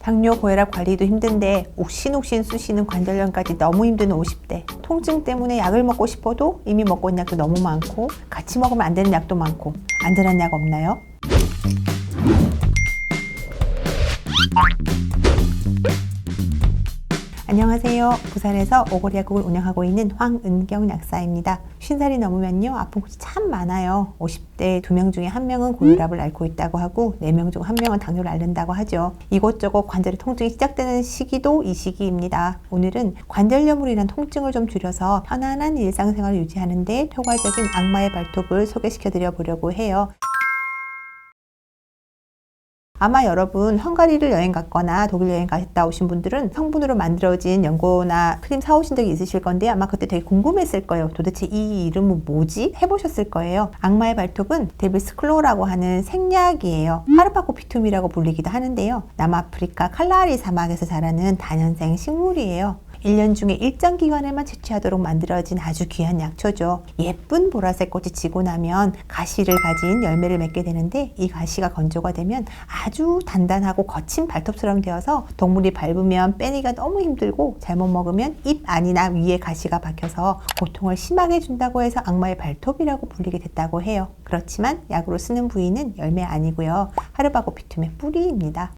당뇨, 고혈압 관리도 힘든데 옥신옥신 쑤시는 관절염까지 너무 힘든 50대. 통증 때문에 약을 먹고 싶어도 이미 먹고 있는 약도 너무 많고 같이 먹으면 안 되는 약도 많고 안전한 약 없나요? 안녕하세요. 부산에서 오골이 약국을 운영하고 있는 황은경 약사입니다. 50살이 넘으면요 아픈 곳이 참 많아요. 50대 2명 중에 1명은 고혈압을 앓고 있다고 하고 4명 중 1명은 당뇨를 앓는다고 하죠. 이곳저곳 관절의 통증이 시작되는 시기도 이 시기입니다. 오늘은 관절염으로 인한 통증을 좀 줄여서 편안한 일상생활을 유지하는 데 효과적인 악마의 발톱을 소개시켜 드려 보려고 해요. 아마 여러분 헝가리를 여행 갔거나 독일 여행 갔다 오신 분들은 성분으로 만들어진 연고나 크림 사오신 적이 있으실 건데 아마 그때 되게 궁금했을 거예요. 도대체 이 이름은 뭐지? 해보셨을 거예요. 악마의 발톱은 데비스클로라고 하는 생약이에요. 하르파코피툼이라고 불리기도 하는데요. 남아프리카 칼라하리 사막에서 자라는 다년생 식물이에요. 1년 중에 일정 기간에만 채취하도록 만들어진 아주 귀한 약초죠. 예쁜 보라색 꽃이 지고 나면 가시를 가진 열매를 맺게 되는데 이 가시가 건조가 되면 아주 단단하고 거친 발톱처럼 되어서 동물이 밟으면 빼기가 너무 힘들고 잘못 먹으면 입 안이나 위에 가시가 박혀서 고통을 심하게 준다고 해서 악마의 발톱이라고 불리게 됐다고 해요. 그렇지만 약으로 쓰는 부위는 열매 아니고요. 하르바코피툼의 뿌리입니다.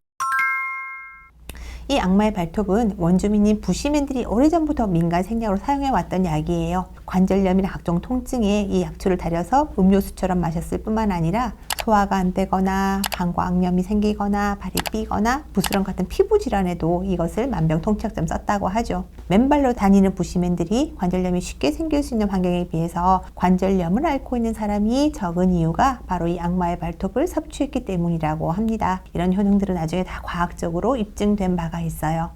이 악마의 발톱은 원주민인 부시맨들이 오래전부터 민간 생약으로 사용해왔던 약이에요. 관절염이나 각종 통증에 이 약초를 달여서 음료수처럼 마셨을 뿐만 아니라 소화가 안 되거나 방광염이 생기거나 발이 삐거나 부스럼 같은 피부 질환에도 이것을 만병통치약처럼 썼다고 하죠. 맨발로 다니는 부시맨들이 관절염이 쉽게 생길 수 있는 환경에 비해서 관절염을 앓고 있는 사람이 적은 이유가 바로 이 악마의 발톱을 섭취했기 때문이라고 합니다. 이런 효능들은 나중에 다 과학적으로 입증된 바가 있어요.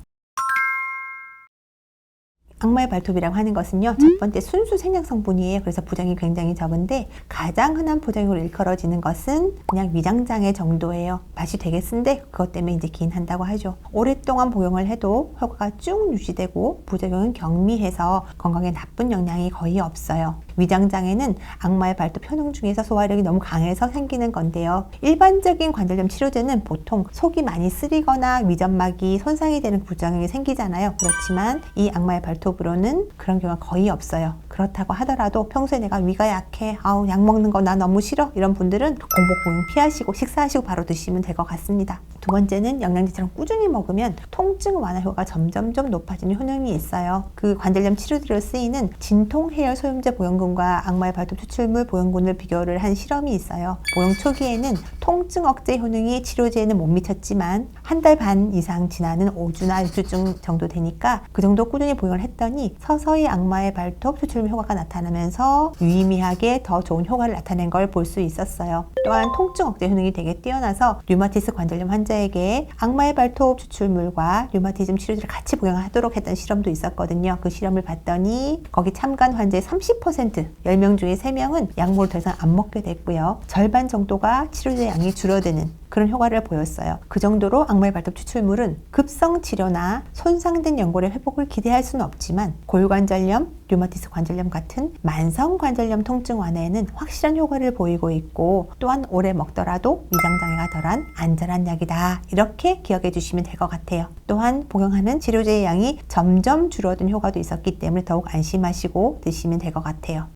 악마의 발톱이라고 하는 것은요, 첫 번째 순수 생약 성분이에요. 그래서 부작용이 굉장히 적은데 가장 흔한 부작용으로 일컬어지는 것은 그냥 위장장애 정도예요. 맛이 되게 쓴데 그것 때문에 이제 기인한다고 하죠. 오랫동안 복용을 해도 효과가 쭉 유지되고 부작용은 경미해서 건강에 나쁜 영향이 거의 없어요. 위장장애는 악마의 발톱 효능 중에서 소화력이 너무 강해서 생기는 건데요. 일반적인 관절염 치료제는 보통 속이 많이 쓰리거나 위점막이 손상이 되는 부작용이 생기잖아요. 그렇지만 이 악마의 발톱으로는 그런 경우가 거의 없어요. 그렇다고 하더라도 평소에 내가 위가 약해, 약 먹는 거 나 너무 싫어, 이런 분들은 공복 복용 피하시고 식사하시고 바로 드시면 될 것 같습니다. 두 번째는 영양제처럼 꾸준히 먹으면 통증 완화 효과가 점점점 높아지는 효능이 있어요. 그 관절염 치료제로 쓰이는 진통 해열 소염제 보형군과 악마의 발톱 추출물 보형군을 비교를 한 실험이 있어요. 보형 초기에는 통증 억제 효능이 치료제에는 못 미쳤지만 한 달 반 이상 지나는 5주나 6주쯤 정도 되니까 그 정도 꾸준히 보형을 했더니 서서히 악마의 발톱 추출물 효과가 나타나면서 유의미하게 더 좋은 효과를 나타낸 걸 볼 수 있었어요. 또한 통증 억제 효능이 되게 뛰어나서 류마티스 관절염 환자에게 악마의 발톱 추출물과 류마티즘 치료제를 같이 복용하도록 했던 실험도 있었거든요. 그 실험을 봤더니 거기 참가한 환자의 30%, 10명 중에 3명은 약물을 더 이상 안 먹게 됐고요. 절반 정도가 치료제 양이 줄어드는 그런 효과를 보였어요. 그 정도로 악마의 발톱 추출물은 급성 치료나 손상된 연골의 회복을 기대할 수는 없지만 골관절염, 류마티스 관절염 같은 만성 관절염 통증 완화에는 확실한 효과를 보이고 있고 또한 오래 먹더라도 위장장애가 덜한 안전한 약이다. 이렇게 기억해 주시면 될 것 같아요. 또한 복용하는 치료제의 양이 점점 줄어든 효과도 있었기 때문에 더욱 안심하시고 드시면 될 것 같아요.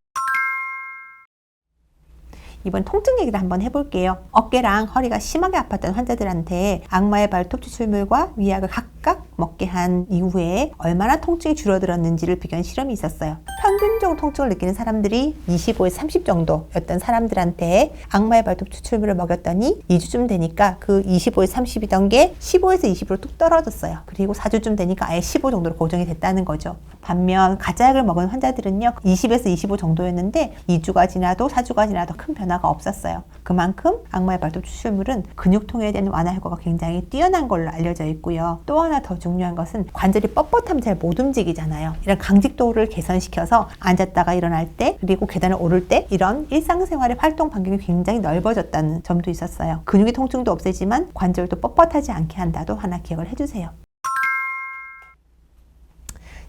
이번 통증 얘기를 한번 해볼게요. 어깨랑 허리가 심하게 아팠던 환자들한테 악마의 발톱 추출물과 위약을 각각 먹게 한 이후에 얼마나 통증이 줄어들었는지를 비교한 실험이 있었어요. 평균적으로 통증을 느끼는 사람들이 25에서 30 정도였던 사람들한테 악마의 발톱 추출물을 먹였더니 2주쯤 되니까 그 25에서 30이던 게 15에서 20으로 뚝 떨어졌어요. 그리고 4주쯤 되니까 아예 15 정도로 고정이 됐다는 거죠. 반면 가짜약을 먹은 환자들은요 20에서 25 정도였는데 2주가 지나도 4주가 지나도 큰 변화가 없었어요. 그만큼 악마의 발톱 추출물은 근육통에 대한 완화 효과가 굉장히 뛰어난 걸로 알려져 있고요. 또 하나 더 중요한 것은 관절이 뻣뻣하면 잘 못 움직이잖아요. 이런 강직도를 개선시켜서 앉았다가 일어날 때 그리고 계단을 오를 때 이런 일상생활의 활동 반경이 굉장히 넓어졌다는 점도 있었어요. 근육의 통증도 없애지만 관절도 뻣뻣하지 않게 한다도 하나 기억을 해주세요.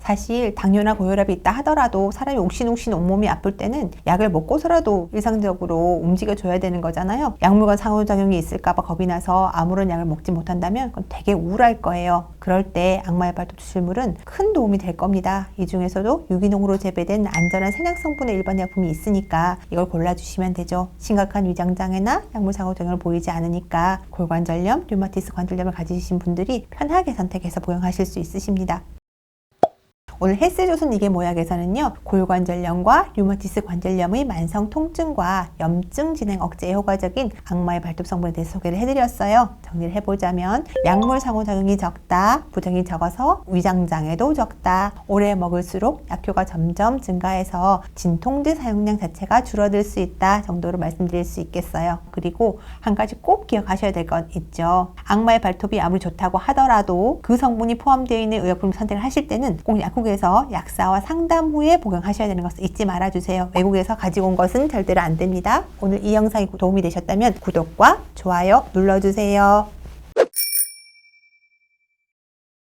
사실 당뇨나 고혈압이 있다 하더라도 사람이 옥신옥신 온몸이 아플 때는 약을 먹고서라도 일상적으로 움직여줘야 되는 거잖아요. 약물과 상호작용이 있을까봐 겁이 나서 아무런 약을 먹지 못한다면 그건 되게 우울할 거예요. 그럴 때 악마의 발톱 추출물은 큰 도움이 될 겁니다. 이 중에서도 유기농으로 재배된 안전한 생약 성분의 일반 약품이 있으니까 이걸 골라주시면 되죠. 심각한 위장장애나 약물 상호작용을 보이지 않으니까 골관절염, 류마티스 관절염을 가지신 분들이 편하게 선택해서 복용하실 수 있으십니다. 오늘 헬스조선 이게 뭐야에서는요, 골관절염과 류마티스 관절염의 만성 통증과 염증 진행 억제에 효과적인 악마의 발톱 성분에 대해서 소개를 해드렸어요. 정리를 해보자면 약물 상호작용이 적다, 부작용이 적어서 위장장애도 적다, 오래 먹을수록 약효가 점점 증가해서 진통제 사용량 자체가 줄어들 수 있다 정도로 말씀드릴 수 있겠어요. 그리고 한 가지 꼭 기억하셔야 될 것 있죠. 악마의 발톱이 아무리 좋다고 하더라도 그 성분이 포함되어 있는 의약품 선택을 하실 때는 꼭 약국에서 약사와 상담 후에 복용하셔야 되는 것을 잊지 말아주세요. 외국에서 가지고 온 것은 절대로 안 됩니다. 오늘 이 영상이 도움이 되셨다면 구독과 좋아요 눌러주세요.